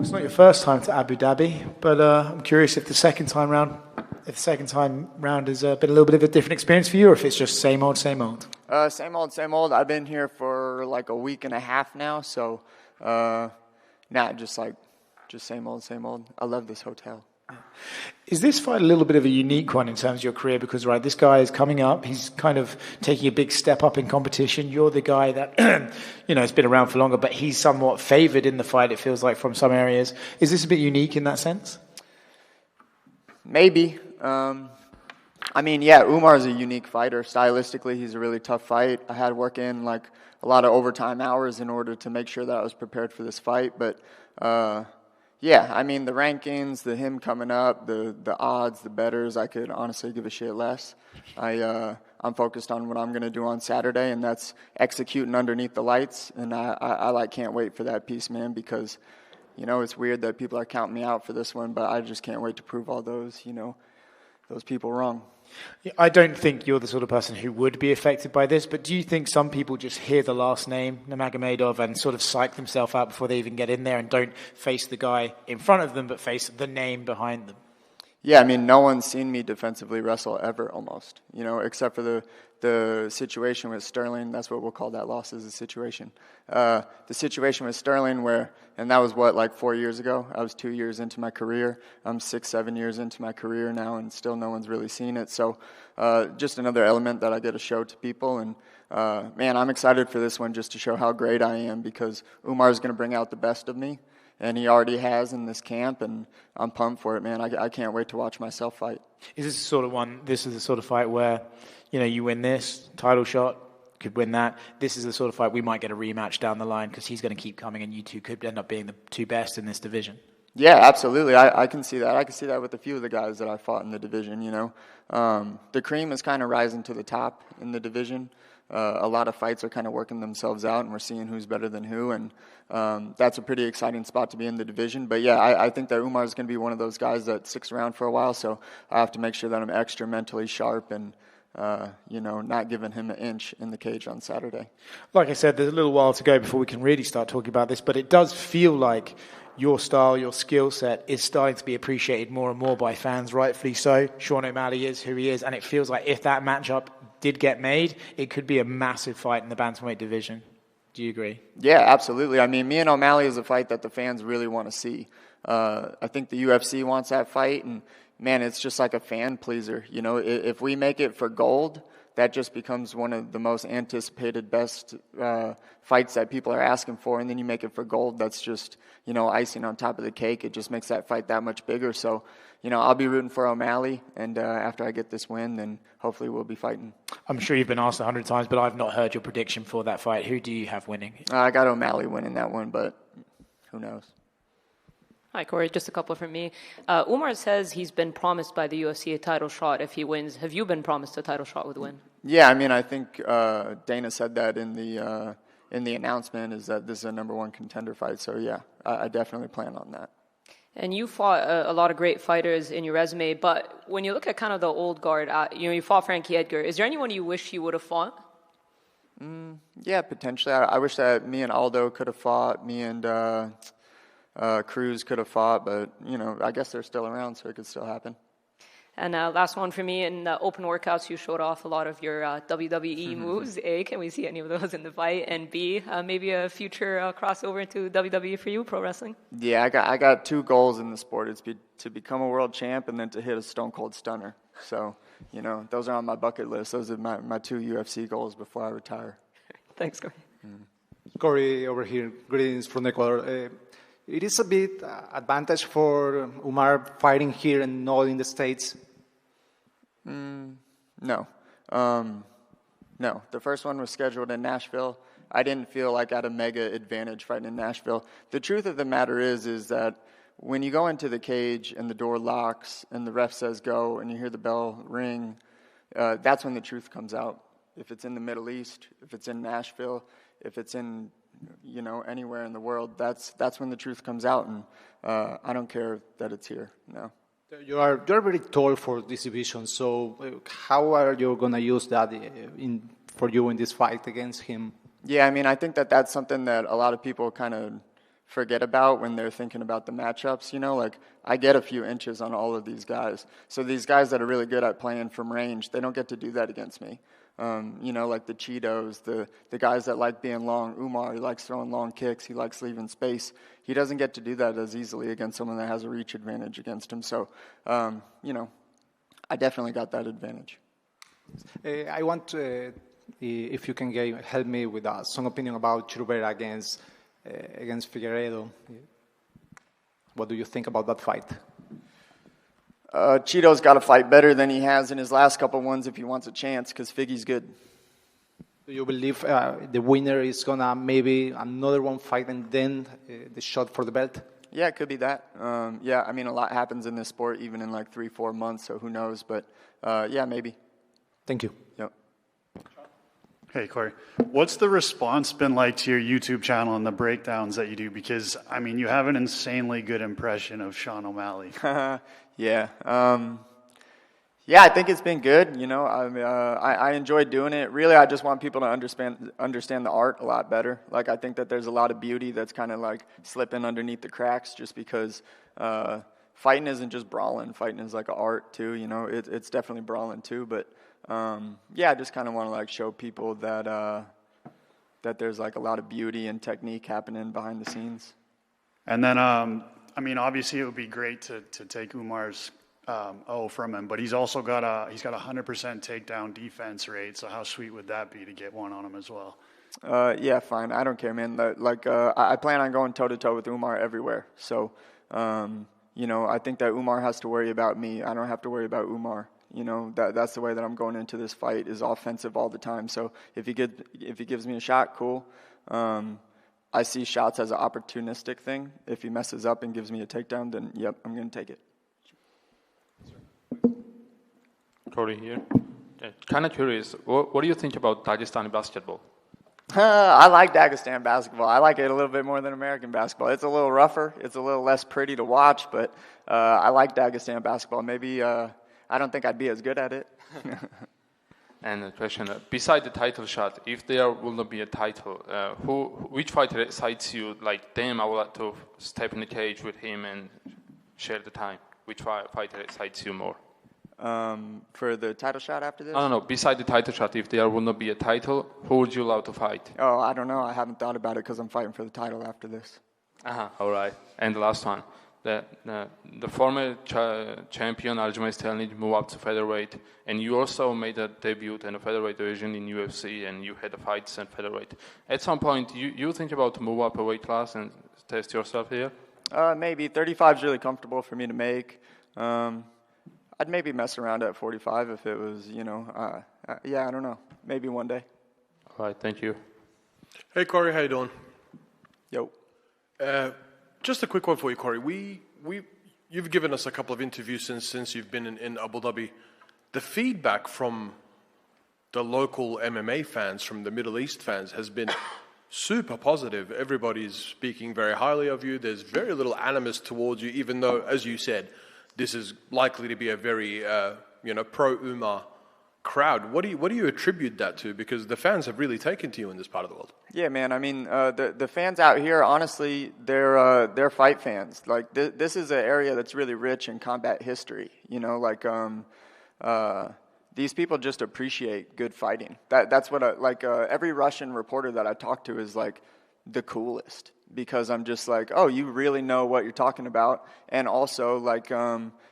It's not your first time to Abu Dhabi, but I'm curious if the second time round has been a little bit of a different experience for you, or if it's just same old, same old. Same old, same old. I've been here for like a week and a half now, so just same old, same old. I love this hotel. Is this fight a little bit of a unique one in terms of your career? Because, right, this guy is coming up. He's kind of taking a big step up in competition. You're the guy that, has been around for longer, but he's somewhat favored in the fight, it feels like, from some areas. Is this a bit unique in that sense? Maybe. Umar is a unique fighter. Stylistically, he's a really tough fight. I had to work in, like, a lot of overtime hours in order to make sure that I was prepared for this fight. But, the rankings, him coming up, the odds, the bettors, I could honestly give a shit less. I'm focused on what I'm going to do on Saturday, and that's executing underneath the lights. And I can't wait for that piece, man, because, it's weird that people are counting me out for this one, but I just can't wait to prove all those people wrong. I don't think you're the sort of person who would be affected by this, but do you think some people just hear the last name, Nurmagomedov, and sort of psych themselves out before they even get in there and don't face the guy in front of them, but face the name behind them? Yeah, no one's seen me defensively wrestle ever, almost, except for the situation with Sterling. That's what we'll call that loss, is a situation. The situation with Sterling and that was 4 years ago? I was 2 years into my career. I'm 6-7 years into my career now, and still no one's really seen it. So just another element that I get to show to people. And, I'm excited for this one just to show how great I am, because Umar's going to bring out the best of me. And he already has in this camp, and I'm pumped for it, man. I can't wait to watch myself fight. Is this the sort of fight where, you win this, title shot, could win that. This is the sort of fight we might get a rematch down the line, because he's going to keep coming, and you two could end up being the two best in this division. Yeah, absolutely. I can see that. I can see that with a few of the guys that I fought in the division, The cream is kind of rising to the top in the division. A lot of fights are kind of working themselves out, and we're seeing who's better than who, and that's a pretty exciting spot to be in the division. But yeah, I think that Umar is going to be one of those guys that sticks around for a while, so I have to make sure that I'm extra mentally sharp and not giving him an inch in the cage on Saturday. Like I said, there's a little while to go before we can really start talking about this, but it does feel like your style, your skill set is starting to be appreciated more and more by fans, rightfully so. Sean O'Malley is who he is, and it feels like if that matchup did get made, it could be a massive fight in the bantamweight division. Do you agree? Yeah, absolutely. Me and O'Malley is a fight that the fans really want to see. I think the UFC wants that fight, and man, it's just like a fan pleaser. If we make it for gold, that just becomes one of the most anticipated best fights that people are asking for. And then you make it for gold, that's just, icing on top of the cake. It just makes that fight that much bigger. So, I'll be rooting for O'Malley. And after I get this win, then hopefully we'll be fighting. I'm sure you've been asked 100 times, but I've not heard your prediction for that fight. Who do you have winning? I got O'Malley winning that one, but who knows? Hi, Cory. Just a couple from me. Umar says he's been promised by the UFC a title shot if he wins. Have you been promised a title shot with a win? Yeah, I think Dana said that in the announcement, is that this is a number one contender fight. So yeah, I definitely plan on that. And you fought a lot of great fighters in your resume, but when you look at kind of the old guard, you fought Frankie Edgar. Is there anyone you wish you would have fought? Yeah, potentially. I wish that me and Aldo could have fought. Me and Cruz could have fought, but I guess they're still around, so it could still happen. And last one for me, in the open workouts, you showed off a lot of your WWE moves. A, can we see any of those in the fight? And B, maybe a future crossover into WWE for you, pro wrestling? Yeah, I got two goals in the sport. It's to become a world champ and then to hit a Stone Cold Stunner. So, those are on my bucket list. Those are my two UFC goals before I retire. Thanks, Cory. Cory over here. Greetings from Ecuador. It is a bit advantage for Umar fighting here and not in the States. No. No. The first one was scheduled in Nashville. I didn't feel like I had a mega advantage fighting in Nashville. The truth of the matter is that when you go into the cage and the door locks and the ref says go and you hear the bell ring, that's when the truth comes out. If it's in the Middle East, if it's in Nashville, if it's in anywhere in the world, that's when the truth comes out, and I don't care that it's here. No. You're very tall for this division, so how are you going to use that for you in this fight against him? Yeah, I think that's something that a lot of people kind of forget about when they're thinking about the matchups. You know, like I get a few inches on all of these guys. So these guys that are really good at playing from range, they don't get to do that against me. You know, like the Cheetos, the guys that like being long. Umar, he likes throwing long kicks. He likes leaving space. He doesn't get to do that as easily against someone that has a reach advantage against him. So, you know, I definitely got that advantage. I want if you can help me with some opinion about Chirubera against Figueiredo. What do you think about that fight? Cheeto's got to fight better than he has in his last couple ones if he wants a chance, because Figgy's good. Do you believe the winner is gonna maybe another one fight and then the shot for the belt? Yeah, it could be that. Yeah, I mean, a lot happens in this sport, even in like 3-4 months, so who knows? But yeah, maybe. Thank you. Yep. Hey, Cory. What's the response been like to your YouTube channel and the breakdowns that you do? Because, I mean, you have an insanely good impression of Sean O'Malley. Yeah. Yeah, I think it's been good. You know, I enjoy doing it. Really, I just want people to understand the art a lot better. Like, I think that there's a lot of beauty that's kind of like slipping underneath the cracks just because fighting isn't just brawling. Fighting is like an art too. You know, it's definitely brawling too. But yeah, I just kind of want to like show people that that there's like a lot of beauty and technique happening behind the scenes. And then, I mean, obviously, it would be great to take Umar's from him, but he's also got a 100% takedown defense rate. So how sweet would that be to get one on him as well? Yeah, fine. I don't care, man. Like I plan on going toe to toe with Umar everywhere. So you know, I think that Umar has to worry about me. I don't have to worry about Umar. You know, that's the way that I'm going into this fight, is offensive all the time. So if he gives me a shot, cool. I see shots as an opportunistic thing. If he messes up and gives me a takedown, then yep, I'm going to take it. Cory here. Kind of curious, what do you think about Dagestani basketball? I like Dagestan basketball. I like it a little bit more than American basketball. It's a little rougher. It's a little less pretty to watch, but I like Dagestan basketball. Maybe I don't think I'd be as good at it. And a question, beside the title shot, if there will not be a title, which fighter excites you? Like, damn, I would like to step in the cage with him and share the time. Which fighter excites you more? For the title shot after this? No. Beside the title shot, if there will not be a title, who would you love to fight? Oh, I don't know. I haven't thought about it because I'm fighting for the title after this. All right. And the last one. The former champion Aljamain Sterling moved up to featherweight, and you also made a debut in the featherweight division in UFC, and you had a fight in featherweight. At some point, you think about to move up a weight class and test yourself here? Maybe 35 is really comfortable for me to make. I'd maybe mess around at 45 if it was, you know, yeah, I don't know. Maybe one day. All right, thank you. Hey, Cory, how you doing? Yo. Just a quick one for you, Cory. You've given us a couple of interviews since you've been in Abu Dhabi. The feedback from the local MMA fans, from the Middle East fans, has been super positive. Everybody's speaking very highly of you. There's very little animus towards you, even though, as you said, this is likely to be a very, pro-Umar crowd. What do you attribute that to? Because the fans have really taken to you in this part of the world. Yeah, man. I mean, the fans out here, honestly, they're fight fans. Like this is an area that's really rich in combat history. You know, like these people just appreciate good fighting. That's what every Russian reporter that I talk to is like the coolest. Because I'm just like, oh, you really know what you're talking about, and also like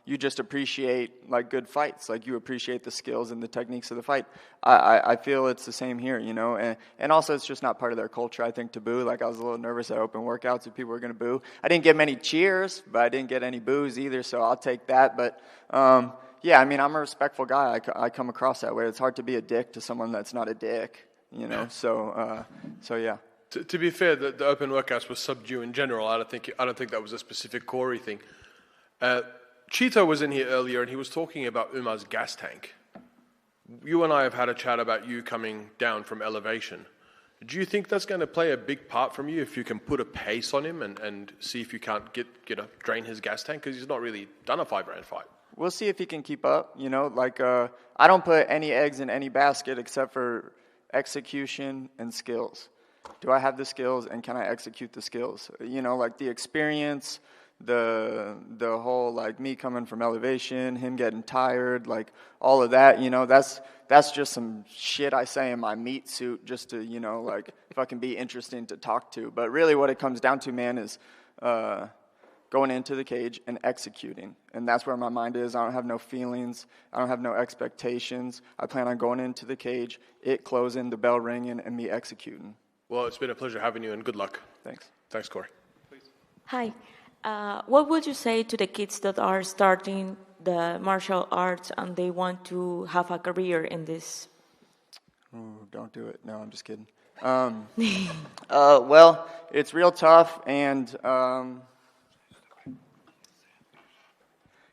you just appreciate like good fights, like you appreciate the skills and the techniques of the fight. I feel it's the same here, you know, and also it's just not part of their culture, I think, to boo. Like I was a little nervous at open workouts if people were going to boo. I didn't get many cheers, but I didn't get any boos either, so I'll take that. But yeah, I mean, I'm a respectful guy. I come across that way. It's hard to be a dick to someone that's not a dick, you know. So yeah. To be fair, the open workouts were subdued in general. I don't think that was a specific Cory thing. Cheeto was in here earlier, and he was talking about Umar's gas tank. You and I have had a chat about you coming down from elevation. Do you think that's going to play a big part from you if you can put a pace on him and see if you can't drain his gas tank? Because he's not really done a 5-round fight. We'll see if he can keep up. You know, like I don't put any eggs in any basket except for execution and skills. do I have the skills and can I execute the skills? You know, like the experience, the whole, like, me coming from elevation, him getting tired, like all of that, you know, that's just some shit I say in my meat suit just to, you know, like fucking be interesting to talk to. But really what it comes down to, man, is going into the cage and executing. And that's where my mind is. I don't have no feelings. I don't have no expectations. I plan on going into the cage, it closing, the bell ringing, and me executing. Well, it's been a pleasure having you, and good luck. Thanks. Thanks, Cory. Hi. What would you say to the kids that are starting the martial arts and they want to have a career in this? Ooh, don't do it. No, I'm just kidding. Well, it's real tough, and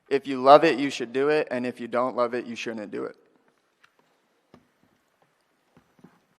if you love it, you should do it, and if you don't love it, you shouldn't do it.